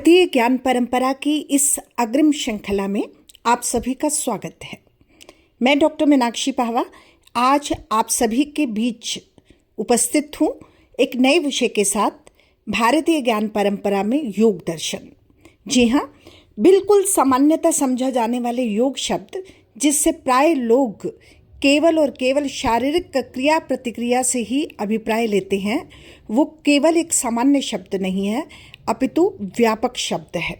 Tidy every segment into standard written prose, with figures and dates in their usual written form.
भारतीय ज्ञान परंपरा की इस अग्रिम श्रृंखला में आप सभी का स्वागत है। मैं डॉक्टर मीनाक्षी पाहवा आज आप सभी के बीच उपस्थित हूँ एक नए विषय के साथ, भारतीय ज्ञान परंपरा में योग दर्शन। जी हाँ, बिल्कुल सामान्यतः समझा जाने वाले योग शब्द, जिससे प्राय लोग केवल और केवल शारीरिक क्रिया प्रतिक्रिया से ही अभिप्राय लेते हैं, वो केवल एक सामान्य शब्द नहीं है अपितु व्यापक शब्द है।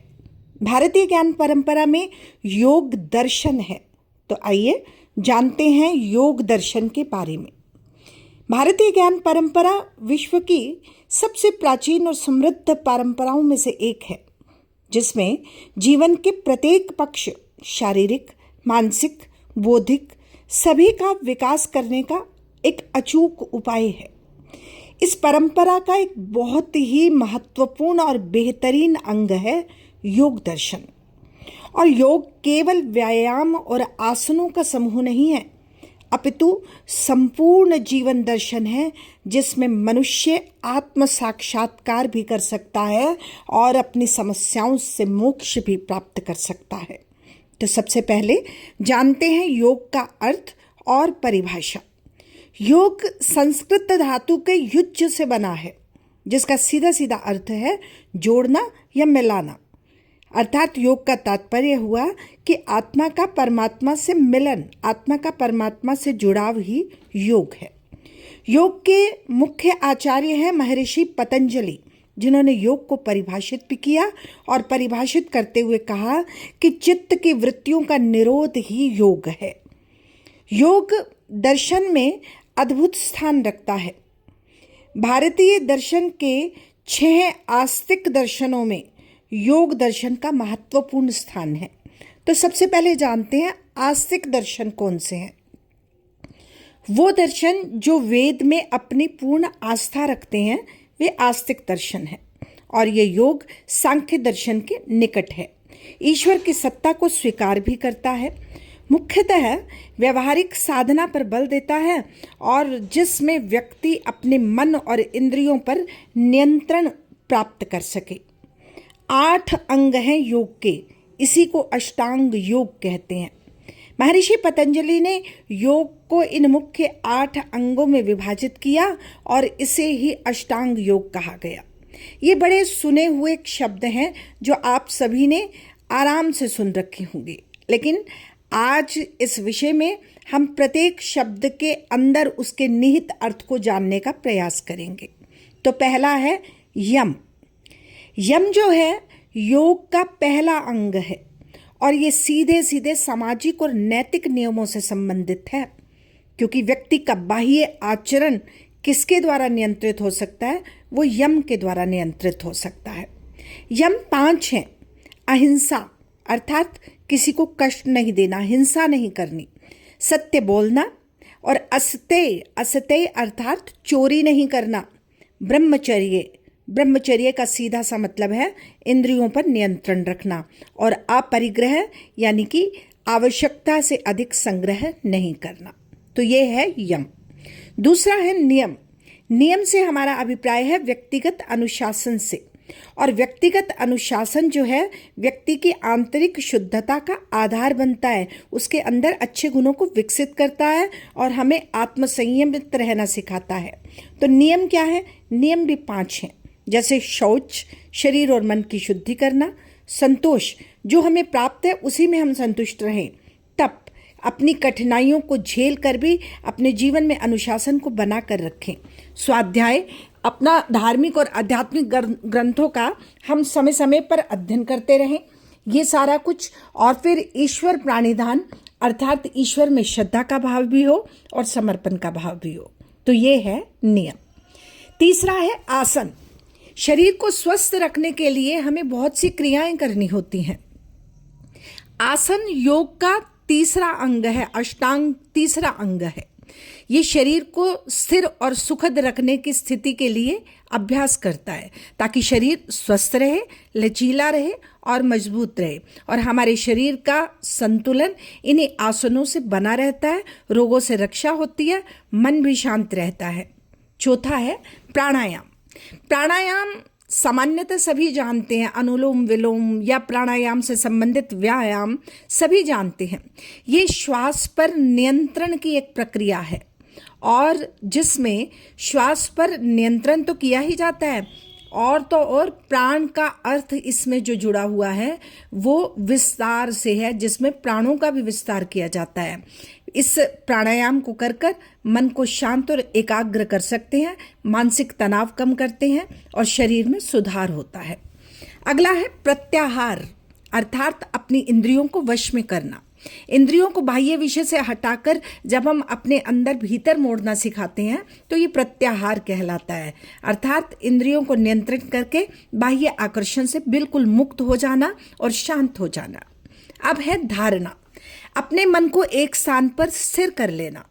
भारतीय ज्ञान परंपरा में योग दर्शन है, तो आइए जानते हैं योग दर्शन के बारे में। भारतीय ज्ञान परंपरा विश्व की सबसे प्राचीन और समृद्ध परंपराओं में से एक है, जिसमें जीवन के प्रत्येक पक्ष शारीरिक, मानसिक, बौद्धिक सभी का विकास करने का एक अचूक उपाय है। इस परंपरा का एक बहुत ही महत्वपूर्ण और बेहतरीन अंग है योग दर्शन। और योग केवल व्यायाम और आसनों का समूह नहीं है, अपितु संपूर्ण जीवन दर्शन है, जिसमें मनुष्य आत्म साक्षात्कार भी कर सकता है और अपनी समस्याओं से मोक्ष भी प्राप्त कर सकता है। तो सबसे पहले जानते हैं योग का अर्थ और परिभाषा। योग संस्कृत धातु के युज्य से बना है, जिसका सीधा सीधा अर्थ है जोड़ना या मिलाना। अर्थात योग का तात्पर्य हुआ कि आत्मा का परमात्मा से मिलन, आत्मा का परमात्मा से जुड़ाव ही योग है। योग के मुख्य आचार्य हैं महर्षि पतंजलि, जिन्होंने योग को परिभाषित भी किया और परिभाषित करते हुए कहा कि चित्त की वृत्तियों का निरोध ही योग है। योग दर्शन में अद्भुत स्थान रखता है। भारतीय दर्शन के 6 आस्तिक दर्शनों में योग दर्शन का महत्वपूर्ण स्थान है। तो सबसे पहले जानते हैं आस्तिक दर्शन कौन से हैं। वो दर्शन जो वेद में अपनी पूर्ण आस्था रखते हैं, वे आस्तिक दर्शन है, और ये योग सांख्य दर्शन के निकट है। ईश्वर की सत्ता को स्वीकार भी करता है, मुख्यतः व्यवहारिक साधना पर बल देता है, और जिसमें व्यक्ति अपने मन और इंद्रियों पर नियंत्रण प्राप्त कर सके। 8 अंग हैं योग के, इसी को अष्टांग योग कहते हैं। महर्षि पतंजलि ने योग को इन मुख्य 8 अंगों में विभाजित किया और इसे ही अष्टांग योग कहा गया। ये बड़े सुने हुए शब्द हैं जो आप सभी ने आराम से सुन रखे होंगे, लेकिन आज इस विषय में हम प्रत्येक शब्द के अंदर उसके निहित अर्थ को जानने का प्रयास करेंगे। तो पहला है यम। यम जो है योग का पहला अंग है, और ये सीधे सीधे सामाजिक और नैतिक नियमों से संबंधित है, क्योंकि व्यक्ति का बाह्य आचरण किसके द्वारा नियंत्रित हो सकता है? वो यम के द्वारा नियंत्रित हो सकता है। यम 5 हैं। अहिंसा अर्थात किसी को कष्ट नहीं देना, हिंसा नहीं करनी, सत्य बोलना, और असत्य अर्थात चोरी नहीं करना, ब्रह्मचर्य का सीधा सा मतलब है इंद्रियों पर नियंत्रण रखना, और अपरिग्रह यानी कि आवश्यकता से अधिक संग्रह नहीं करना। तो ये है यम। दूसरा है नियम। नियम से हमारा अभिप्राय है व्यक्तिगत अनुशासन से, और व्यक्तिगत अनुशासन जो है व्यक्ति की आंतरिक शुद्धता का आधार बनता है, उसके अंदर अच्छे गुणों को विकसित करता है और हमें आत्मसंयमित रहना सिखाता है। तो नियम क्या है? नियम भी 5 हैं, जैसे शौच, शरीर और मन की शुद्धि करना, संतोष, जो हमें प्राप्त है उसी में हम संतुष्ट रहें, तप, अपनी कठिनाइयों को झेल कर भी अपने जीवन में अनुशासन को बना कर रखें, स्वाध्याय, अपना धार्मिक और आध्यात्मिक ग्रंथों का हम समय समय पर अध्ययन करते रहें, ये सारा कुछ, और फिर ईश्वर प्राणिधान अर्थात ईश्वर में श्रद्धा का भाव भी हो और समर्पण का भाव भी हो। तो ये है नियम। तीसरा है आसन। शरीर को स्वस्थ रखने के लिए हमें बहुत सी क्रियाएं करनी होती हैं। आसन योग का तीसरा अंग है, अष्टांग तीसरा अंग है। ये शरीर को स्थिर और सुखद रखने की स्थिति के लिए अभ्यास करता है, ताकि शरीर स्वस्थ रहे, लचीला रहे और मजबूत रहे, और हमारे शरीर का संतुलन इन्हीं आसनों से बना रहता है, रोगों से रक्षा होती है, मन भी शांत रहता है। चौथा है प्राणायाम। प्राणायाम सामान्यतः सभी जानते हैं, अनुलोम विलोम या प्राणायाम से संबंधित व्यायाम सभी जानते हैं। ये श्वास पर नियंत्रण की एक प्रक्रिया है और जिसमें श्वास पर नियंत्रण तो किया ही जाता है और तो और प्राण का अर्थ इसमें जो जुड़ा हुआ है वो विस्तार से है, जिसमें प्राणों का भी विस्तार किया जाता है। इस प्राणायाम को कर कर मन को शांत और एकाग्र कर सकते हैं, मानसिक तनाव कम करते हैं और शरीर में सुधार होता है। अगला है प्रत्याहार, अर्थात अपनी इंद्रियों को वश में करना। इंद्रियों को बाह्य विषय से हटाकर जब हम अपने अंदर भीतर मोड़ना सिखाते हैं तो ये प्रत्याहार कहलाता है, अर्थात इंद्रियों को नियंत्रित करके बाह्य आकर्षण से बिल्कुल मुक्त हो जाना और शांत हो जाना। अब है धारणा, अपने मन को एक स्थान पर स्थिर कर लेना,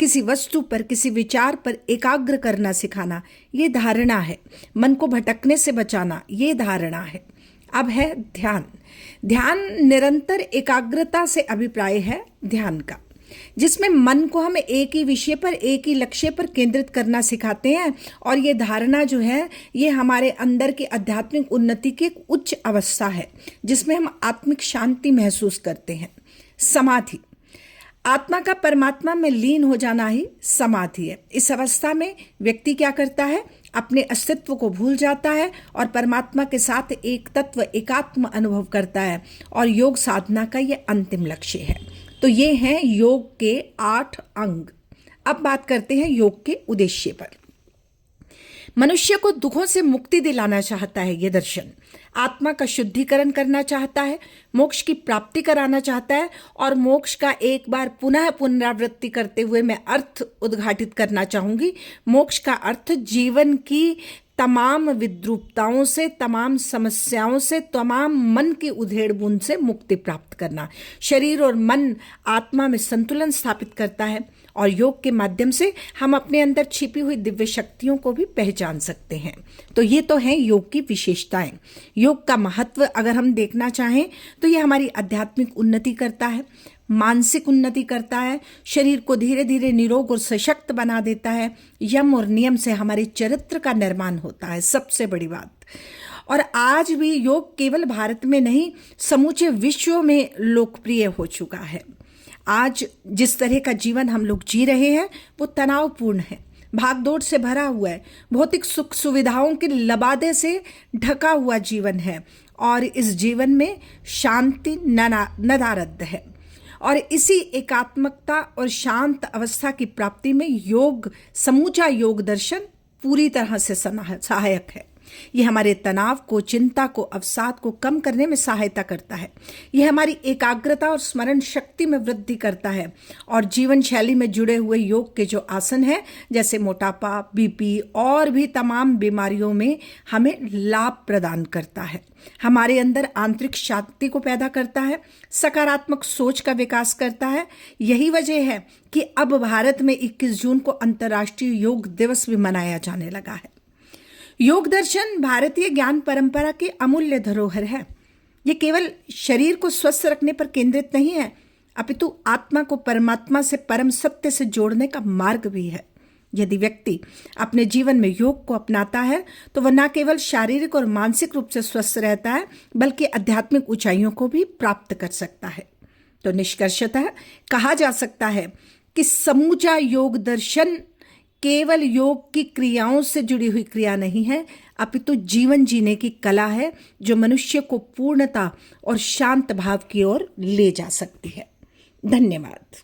किसी वस्तु पर, किसी विचार पर एकाग्र करना सिखाना, ये धारणा है। मन को भटकने से बचाना, ये धारणा है। अब है ध्यान। ध्यान निरंतर एकाग्रता से अभिप्राय है ध्यान का, जिसमें मन को हम एक ही विषय पर, एक ही लक्ष्य पर केंद्रित करना सिखाते हैं और ये धारणा जो है ये हमारे अंदर की आध्यात्मिक उन्नति की एक उच्च अवस्था है, जिसमें हम आत्मिक शांति महसूस करते हैं। समाधि, आत्मा का परमात्मा में लीन हो जाना ही समाधि है। इस अवस्था में व्यक्ति क्या करता है, अपने अस्तित्व को भूल जाता है और परमात्मा के साथ एक तत्व, एकात्म अनुभव करता है और योग साधना का ये अंतिम लक्ष्य है। तो ये हैं योग के 8 अंग। अब बात करते हैं योग के उद्देश्य पर। मनुष्य को दुखों से मुक्ति दिलाना चाहता है ये दर्शन, आत्मा का शुद्धिकरण करना चाहता है, मोक्ष की प्राप्ति कराना चाहता है और मोक्ष का एक बार पुनः पुनरावृत्ति करते हुए मैं अर्थ उद्घाटित करना चाहूंगी। मोक्ष का अर्थ जीवन की तमाम विद्रूपताओं से, तमाम समस्याओं से, तमाम मन की उधेड़ बुन से मुक्ति प्राप्त करना। शरीर और मन आत्मा में संतुलन स्थापित करता है और योग के माध्यम से हम अपने अंदर छिपी हुई दिव्य शक्तियों को भी पहचान सकते हैं। तो ये तो हैं योग की विशेषताएं। योग का महत्व अगर हम देखना चाहें तो ये हमारी आध्यात्मिक उन्नति करता है, मानसिक उन्नति करता है, शरीर को धीरे धीरे निरोग और सशक्त बना देता है, यम और नियम से हमारे चरित्र का निर्माण होता है, सबसे बड़ी बात। और आज भी योग केवल भारत में नहीं, समूचे विश्व में लोकप्रिय हो चुका है। आज जिस तरह का जीवन हम लोग जी रहे हैं वो तनावपूर्ण है, भागदौड़ से भरा हुआ है, भौतिक सुख सुविधाओं के लबादे से ढका हुआ जीवन है और इस जीवन में शांति नदारद है। और इसी एकात्मकता और शांत अवस्था की प्राप्ति में योग, समूचा योग दर्शन पूरी तरह से सहायक है। यह हमारे तनाव को, चिंता को, अवसाद को कम करने में सहायता करता है। यह हमारी एकाग्रता और स्मरण शक्ति में वृद्धि करता है और जीवन शैली में जुड़े हुए योग के जो आसन हैं, जैसे मोटापा, बीपी और भी तमाम बीमारियों में हमें लाभ प्रदान करता है। हमारे अंदर आंतरिक शांति को पैदा करता है, सकारात्मक सोच का विकास करता है। यही वजह है कि अब भारत में 21 जून को अंतर्राष्ट्रीय योग दिवस भी मनाया जाने लगा है। योग दर्शन भारतीय ज्ञान परंपरा की अमूल्य धरोहर है। ये केवल शरीर को स्वस्थ रखने पर केंद्रित नहीं है, अपितु आत्मा को परमात्मा से, परम सत्य से जोड़ने का मार्ग भी है। यदि व्यक्ति अपने जीवन में योग को अपनाता है तो वह न केवल शारीरिक और मानसिक रूप से स्वस्थ रहता है, बल्कि आध्यात्मिक ऊंचाइयों को भी प्राप्त कर सकता है। तो निष्कर्षतः कहा जा सकता है कि समूचा योग दर्शन केवल योग की क्रियाओं से जुड़ी हुई क्रिया नहीं है, अपितु जीवन जीने की कला है जो मनुष्य को पूर्णता और शांत भाव की ओर ले जा सकती है। धन्यवाद।